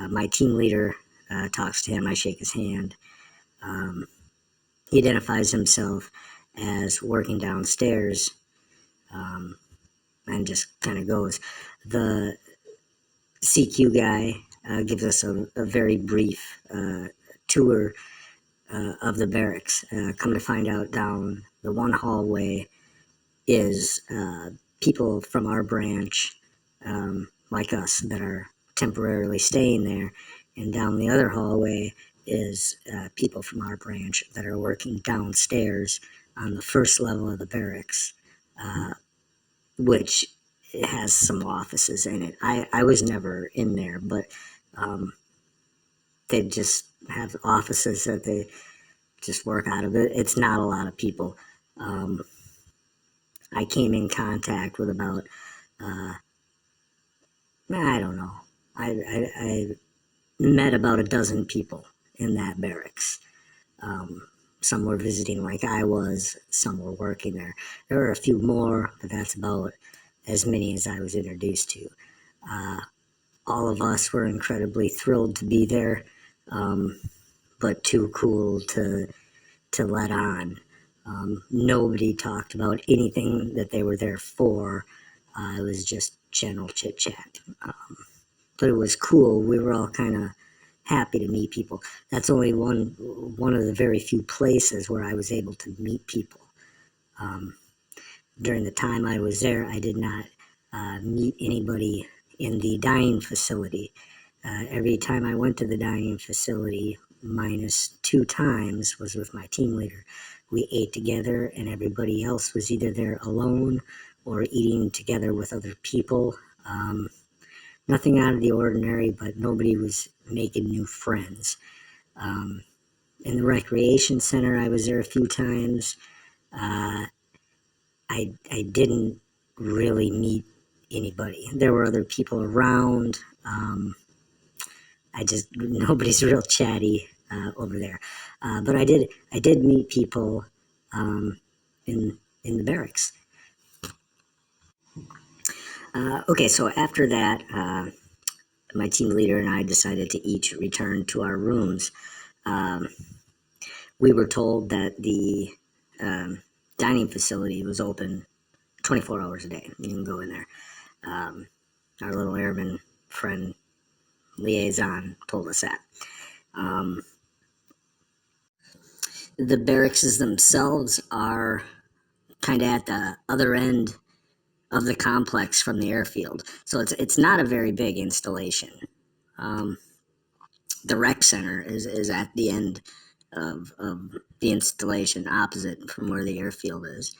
My team leader talks to him. I shake his hand. He identifies himself as working downstairs, and just kind of goes. The CQ guy gives us a very brief tour of the barracks. Come to find out, down the one hallway is people from our branch, like us, that are temporarily staying there, and down the other hallway is people from our branch that are working downstairs on the first level of the barracks, which has some offices in it. I was never in there, but they just have offices that they just work out of. It's not a lot of people. I came in contact with about, I don't know, I met about a dozen people in that barracks. Some were visiting like I was, some were working there. There were a few more, but that's about as many as I was introduced to. All of us were incredibly thrilled to be there, but too cool to let on. Nobody talked about anything that they were there for. It was just general chit chat. But it was cool. We were all kind of happy to meet people. That's only one of the very few places where I was able to meet people. During the time I was there, I did not meet anybody in the dining facility. Every time I went to the dining facility, minus 2 times, was with my team leader. We ate together, and everybody else was either there alone or eating together with other people. Nothing out of the ordinary, but nobody was making new friends. In the recreation center, I was there a few times. I didn't really meet anybody. There were other people around. Nobody's real chatty over there. But I did meet people in the barracks. Okay, so after that, my team leader and I decided to each return to our rooms. We were told that the dining facility was open 24 hours a day. You can go in there. Our little airman friend liaison told us that. The barracks themselves are kind of at the other end of the complex from the airfield, so it's not a very big installation. The rec center is at the end of the installation, opposite from where the airfield is.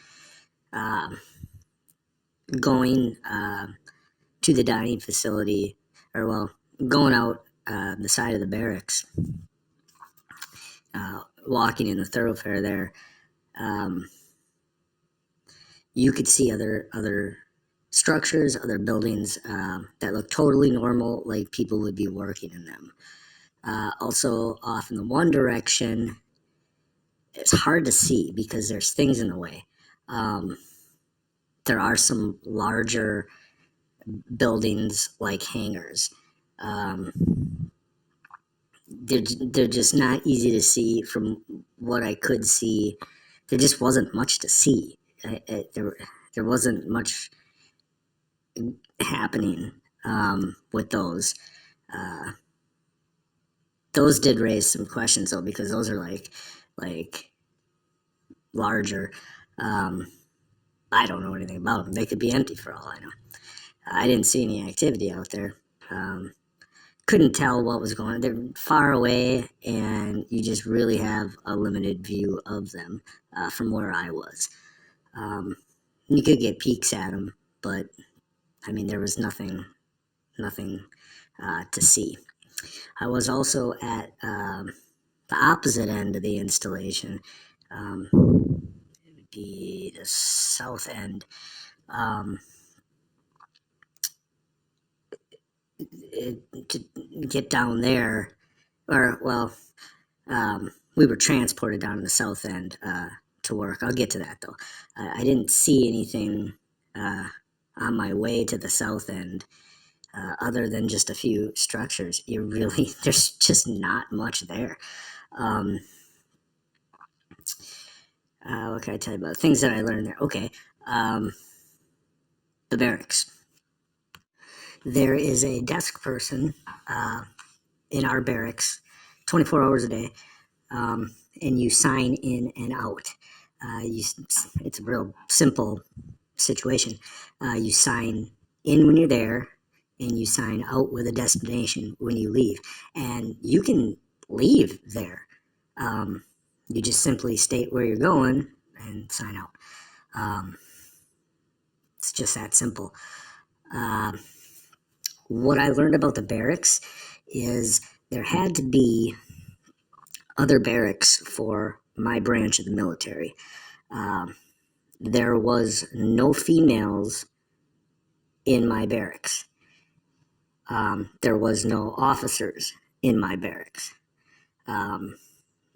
Going to the dining facility, going out the side of the barracks, walking in the thoroughfare there, you could see other structures, other buildings that look totally normal, like people would be working in them. Also, off in the one direction, it's hard to see because there's things in the way. There are some larger buildings like hangars. They're just not easy to see. From what I could see, there just wasn't much to see. There wasn't much happening with those. Those did raise some questions though, because those are like larger. I don't know anything about them. They could be empty for all I know. I didn't see any activity out there. Couldn't tell what was going on. They're far away, and you just really have a limited view of them from where I was. You could get peeks at them, but I mean, there was nothing to see. I was also at the opposite end of the installation. It would be the south end. To get down there, we were transported down to the south end to work. I'll get to that though. I didn't see anything on my way to the south end. other than just a few structures. There's just not much there. Um, what can I tell you about things that I learned there? Okay, um, the barracks. There is a desk person in our barracks, 24 hours a day, and you sign in and out. It's a real simple situation. You sign in when you're there, and you sign out with a destination when you leave. And you can leave there. You just simply state where you're going and sign out. It's just that simple. What I learned about the barracks is there had to be other barracks for my branch of the military. There was no females in my barracks. There was no officers in my barracks.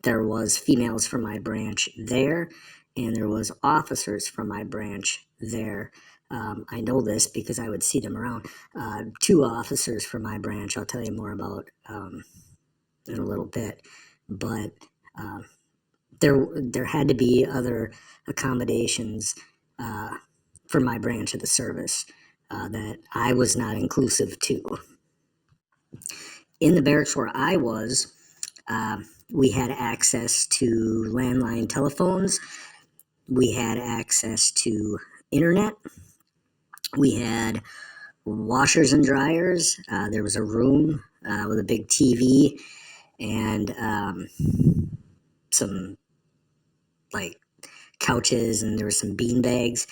There was females from my branch there, and there was officers from my branch there. I know this because I would see them around. Two officers from my branch, I'll tell you more about in a little bit, but there had to be other accommodations for my branch of the service that I was not inclusive to. In the barracks where I was, we had access to landline telephones. We had access to internet. We had washers and dryers. There was a room with a big TV and some like couches, and there were some bean bags.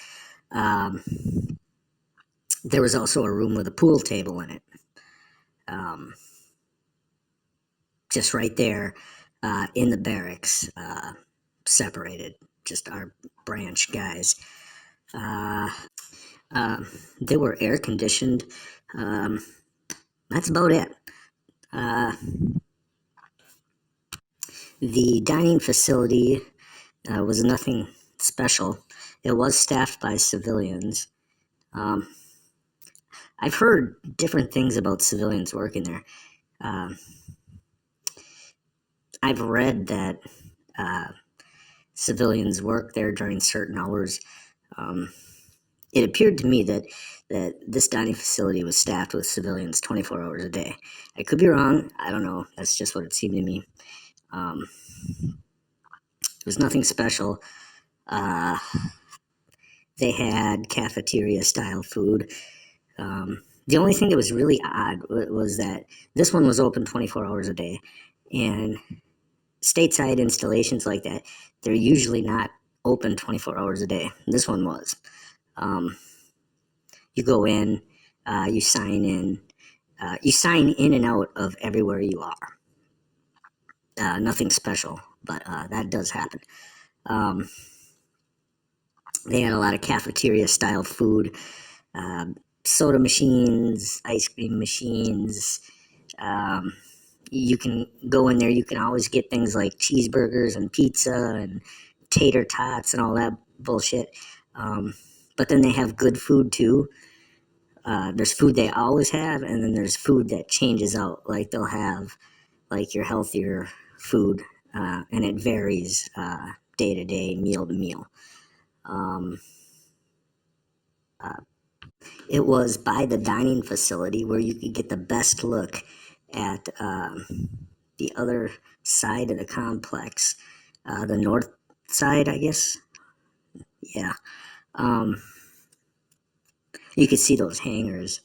There was also a room with a pool table in it. Just right there in the barracks, separated, just our branch guys. They were air conditioned. That's about it. The dining facility was nothing special. It was staffed by civilians. I've heard different things about civilians working there. I've read that civilians work there during certain hours. It appeared to me that this dining facility was staffed with civilians 24 hours a day. I could be wrong. I don't know. That's just what it seemed to me. It was nothing special. They had cafeteria style food. The only thing that was really odd was that this one was open 24 hours a day, and stateside installations like that, they're usually not open 24 hours a day. This one was. You go in, you sign in and out of everywhere you are. Nothing special, but that does happen. They had a lot of cafeteria style food, soda machines, ice cream machines. You can go in there, you can always get things like cheeseburgers and pizza and tater tots and all that bullshit. But then they have good food too. There's food they always have, and then there's food that changes out. Like they'll have like your healthier food, and it varies day to day, meal to meal. It was by the dining facility where you could get the best look at the other side of the complex, the north side, I guess. Yeah. You could see those hangars,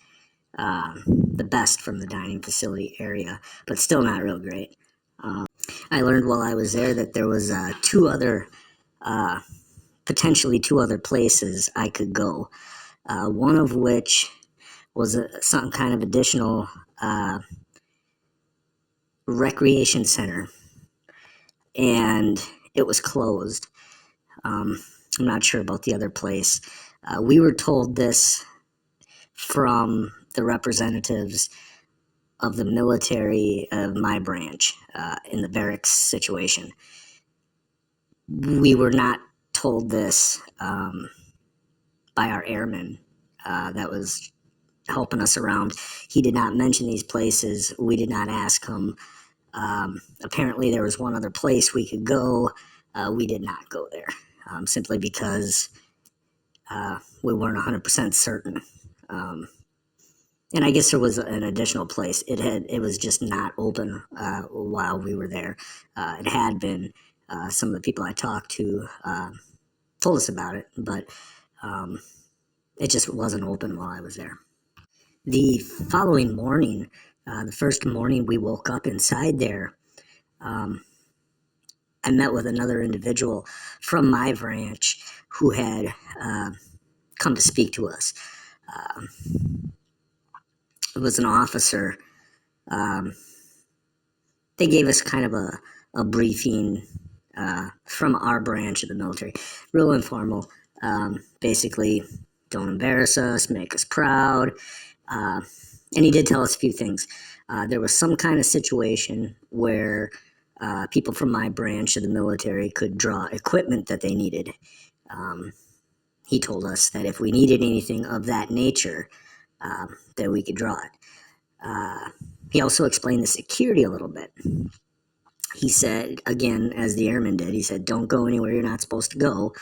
the best from the dining facility area, but still not real great. I learned while I was there that there was potentially two other places I could go. One of which was some kind of additional recreation center, and it was closed. I'm not sure about the other place. We were told this from the representatives of the military of my branch in the barracks situation. We were not told this by our airman that was helping us around. He did not mention these places. We did not ask him. Apparently, there was one other place we could go. We did not go there, simply because we weren't 100% certain. And I guess there was an additional place. It was just not open while we were there. It had been. Some of the people I talked to told us about it, but it just wasn't open while I was there. The following morning, the first morning we woke up inside there, I met with another individual from my branch who had come to speak to us. It was an officer. They gave us kind of a briefing from our branch of the military, real informal. Basically, don't embarrass us, make us proud. And he did tell us a few things. There was some kind of situation where people from my branch of the military could draw equipment that they needed. He told us that if we needed anything of that nature, that we could draw it. He also explained the security a little bit. He said, again, as the airman did, he said, don't go anywhere you're not supposed to go.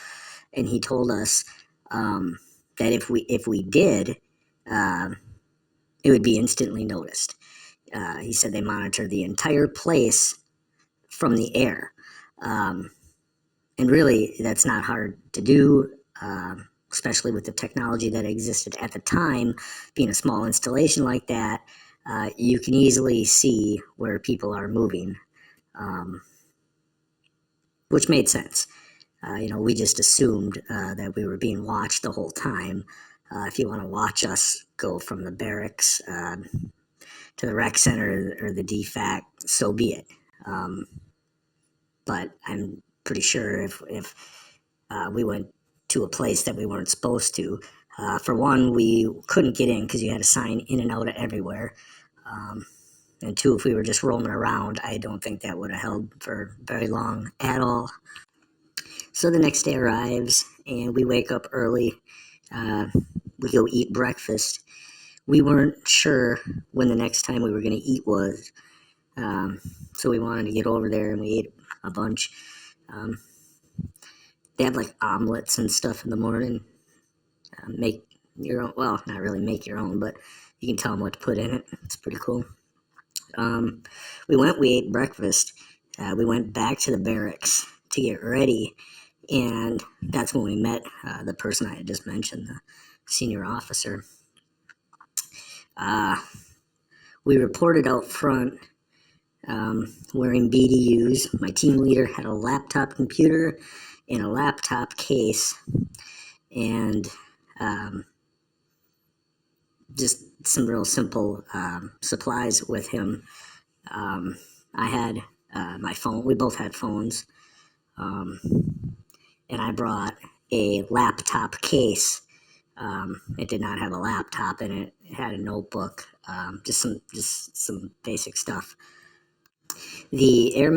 And he told us that if we did, it would be instantly noticed. He said they monitor the entire place from the air. And really, that's not hard to do, especially with the technology that existed at the time. Being a small installation like that, you can easily see where people are moving, which made sense. We just assumed that we were being watched the whole time. If you want to watch us go from the barracks to the rec center or the DFAC, so be it. But I'm pretty sure if we went to a place that we weren't supposed to, for one, we couldn't get in because you had to sign in and out everywhere. And two, if we were just roaming around, I don't think that would have held for very long at all. So the next day arrives, and we wake up early. We go eat breakfast. We weren't sure when the next time we were going to eat was. So we wanted to get over there, and we ate a bunch. They have like omelets and stuff in the morning. Make your own, well, not really make your own, but you can tell them what to put in it. It's pretty cool. We ate breakfast. We went back to the barracks to get ready, and that's when we met the person I had just mentioned, the senior officer. We reported out front wearing BDUs. My team leader had a laptop computer and a laptop case, and just some real simple supplies with him. I had my phone. We both had phones. And I brought a laptop case. It did not have a laptop in it. It had a notebook, just some basic stuff. The airman